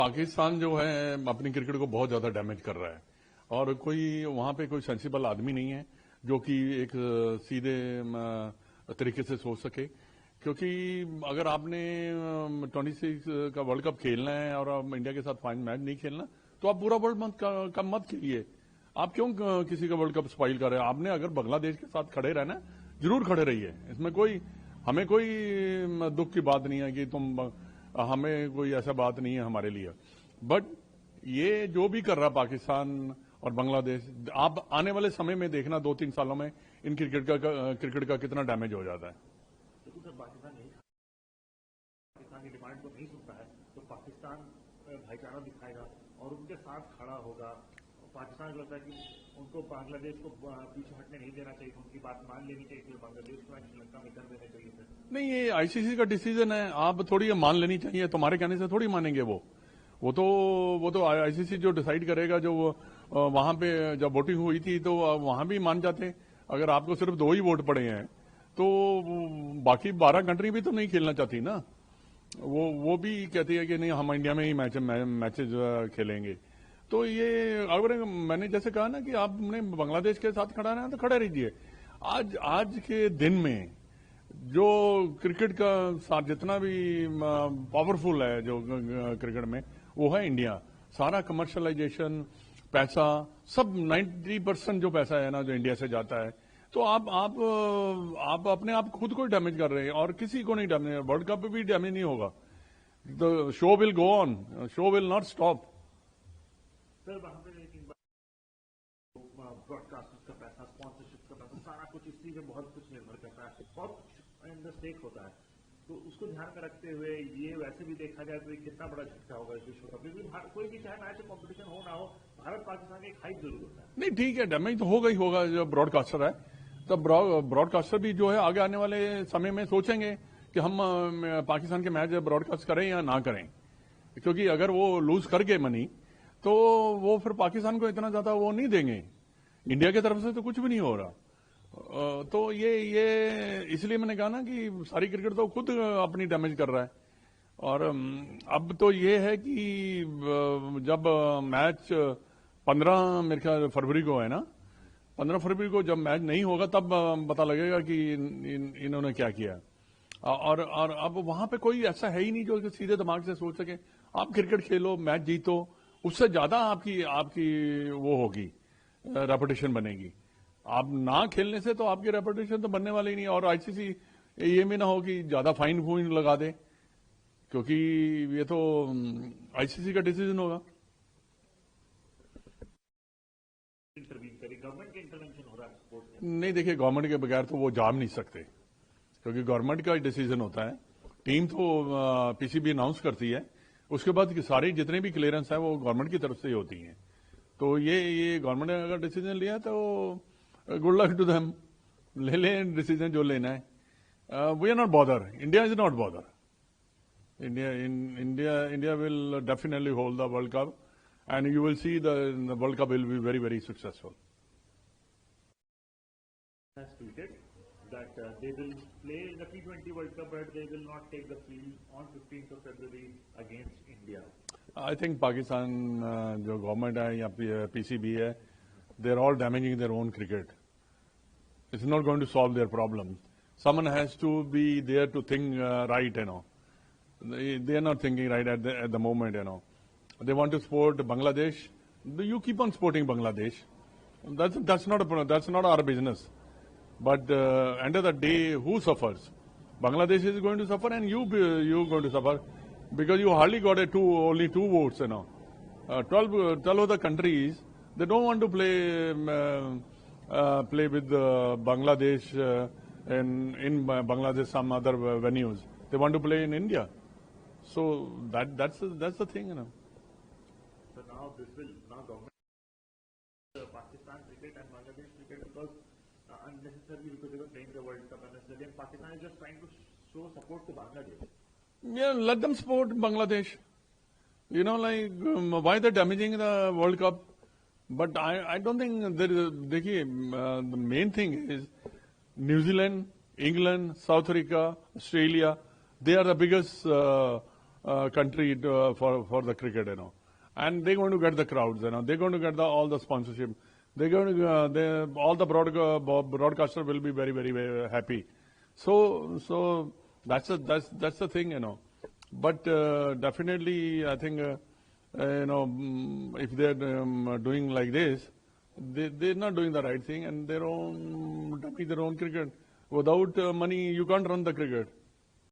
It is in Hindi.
पाकिस्तान जो है अपनी क्रिकेट को बहुत ज्यादा डैमेज कर रहा है और कोई वहां पे कोई सेंसिबल आदमी नहीं है जो कि एक सीधे तरीके से सोच सके। क्योंकि अगर आपने 26 का वर्ल्ड कप खेलना है और आप इंडिया के साथ फाइनल मैच नहीं खेलना तो आप पूरा वर्ल्ड कप मत खेलिए। आप क्यों किसी का वर्ल्ड कप स्पॉइल कर रहे हैं? आपने अगर बांग्लादेश के साथ खड़े रहना जरूर खड़े रहिए। इसमें हमें कोई दुख की बात नहीं है कि हमें कोई ऐसा बात नहीं है हमारे लिए। बट ये जो भी कर रहा पाकिस्तान और बांग्लादेश, आप आने वाले समय में देखना 2-3 सालों में इन क्रिकेट का कितना डैमेज हो जाता है। तो पाकिस्तान की डिमांड को नहीं सुनता है तो पाकिस्तान भाईचारा दिखाएगा और उनके साथ खड़ा होगा। पाकिस्तान को लगता है कि उनको बांग्लादेश को पीछे हटने नहीं देना चाहिए, उनकी बात मान लेनी चाहिए, बांग्लादेश को श्रीलंका में कर देना चाहिए। नहीं, ये आईसीसी का डिसीजन है, आप थोड़ी मान लेनी चाहिए। तुम्हारे कहने से थोड़ी मानेंगे वो तो आईसीसी जो डिसाइड करेगा। जो वहां पे जब वोटिंग हुई थी तो वहां भी मान जाते। अगर आपको सिर्फ 2 ही वोट पड़े हैं तो बाकी 12 कंट्री भी तो नहीं खेलना चाहती ना। वो भी कहती है कि नहीं, हम इंडिया में ही मैचेज खेलेंगे। तो ये अगर मैंने जैसे कहा ना कि आपने बांग्लादेश के साथ खड़ा रहना तो खड़े रहिए। आज के दिन में जो क्रिकेट का साथ जितना भी पावरफुल है जो क्रिकेट में, वो है इंडिया। सारा कमर्शलाइजेशन, पैसा, सब 90% जो पैसा है ना जो इंडिया से जाता है। तो आप अपने आप खुद को डैमेज कर रहे हैं और किसी को नहीं डैमेज। वर्ल्ड कप भी डैमेज नहीं होगा। The show will go on, show will not stop. Sir वहां पे ब्रॉडकास्टर्स का पैसा, स्पॉन्सरशिप का पैसा, सारा कुछ इसी पे बहुत कुछ निर्भर करता है, बहुत कुछ इन द स्टेक होता है। तो उसको ध्यान में रखते हुए ये वैसे भी देखा जाए तो कितना बड़ा झटका होगा इस विश्व कप में। कोई भी चाहे मैच कॉम्पिटिशन हो ना हो, भारत पाकिस्तान एक हाइप जरूर होता है। नहीं, ठीक है, डैमेज तो होगा ही होगा। जो ब्रॉडकास्टर है तब ब्रॉडकास्टर भी जो है आगे आने वाले समय में सोचेंगे कि हम पाकिस्तान के मैच ब्रॉडकास्ट करें या ना करें। क्योंकि अगर वो लूज कर गए मनी तो वो फिर पाकिस्तान को इतना ज्यादा वो नहीं देंगे। इंडिया की तरफ से तो कुछ भी नहीं हो रहा। तो ये इसलिए मैंने कहा ना कि सारी क्रिकेट तो खुद अपनी डैमेज कर रहा है। और अब तो ये है कि जब मैच 15 मेरे ख्याल फरवरी को है ना, 15 फरवरी को जब मैच नहीं होगा तब पता लगेगा कि इन्होंने क्या किया। और अब वहां पे कोई ऐसा है ही नहीं जो सीधे दिमाग से सोच सके। आप क्रिकेट खेलो, मैच जीतो, उससे ज्यादा आपकी वो होगी, रेपुटेशन बनेगी। आप ना खेलने से तो आपकी रेपुटेशन तो बनने वाली ही नहीं। और आईसीसी ये भी ना हो कि ज्यादा फाइन लगा दे, क्योंकि ये तो आईसीसी का डिसीजन होगा। गवर्नमेंट के इंटरवेंशन हो रहा है स्पोर्ट्स में। नहीं, देखिए, गवर्नमेंट के बगैर तो वो जाम नहीं सकते, क्योंकि गवर्नमेंट का डिसीजन होता है। टीम तो पीसीबी अनाउंस करती है, उसके बाद सारी जितने भी क्लियरेंस है वो गवर्नमेंट की तरफ से ही होती हैं। तो ये गवर्नमेंट ने अगर डिसीजन लिया तो गुड लक टू देम, ले लें डिसीजन जो लेना है। We are not bother, India is not bother. India will definitely hold the world cup and you will see the World Cup will be very, very successful. Has tweeted that they will play in the T20 World Cup, but they will not take the field on 15th of February against India. I think Pakistan, जो government है या PCB है, they are all damaging their own cricket. It's not going to solve their problem. Someone has to be there to think right, you know. They are not thinking right at the moment, you know. They want to support Bangladesh. You keep on supporting Bangladesh. That's not our business. But end of the day, who suffers? Bangladesh is going to suffer, and you going to suffer because you hardly got only two votes. You know, 12 other countries, they don't want to play with Bangladesh in Bangladesh some other venues. They want to play in India. So that's the thing, you know. So now government Pakistan cricket and Bangladesh cricket because unnecessarily because they were playing the World Cup unnecessarily, and Pakistan is just trying to show support to Bangladesh. Yeah, let them support Bangladesh. You know, like why they're damaging the World Cup. But I don't think there is. देखिए, the main thing is New Zealand, England, South Africa, Australia. They are the biggest country for the cricket, and they're going to get the crowds, they're going to get all the sponsorship. They're going to all the broadcaster will be very, very, very happy. So that's the thing, But definitely, I think if they're doing like this, they're not doing the right thing, and their own cricket. Without money, you can't run the cricket.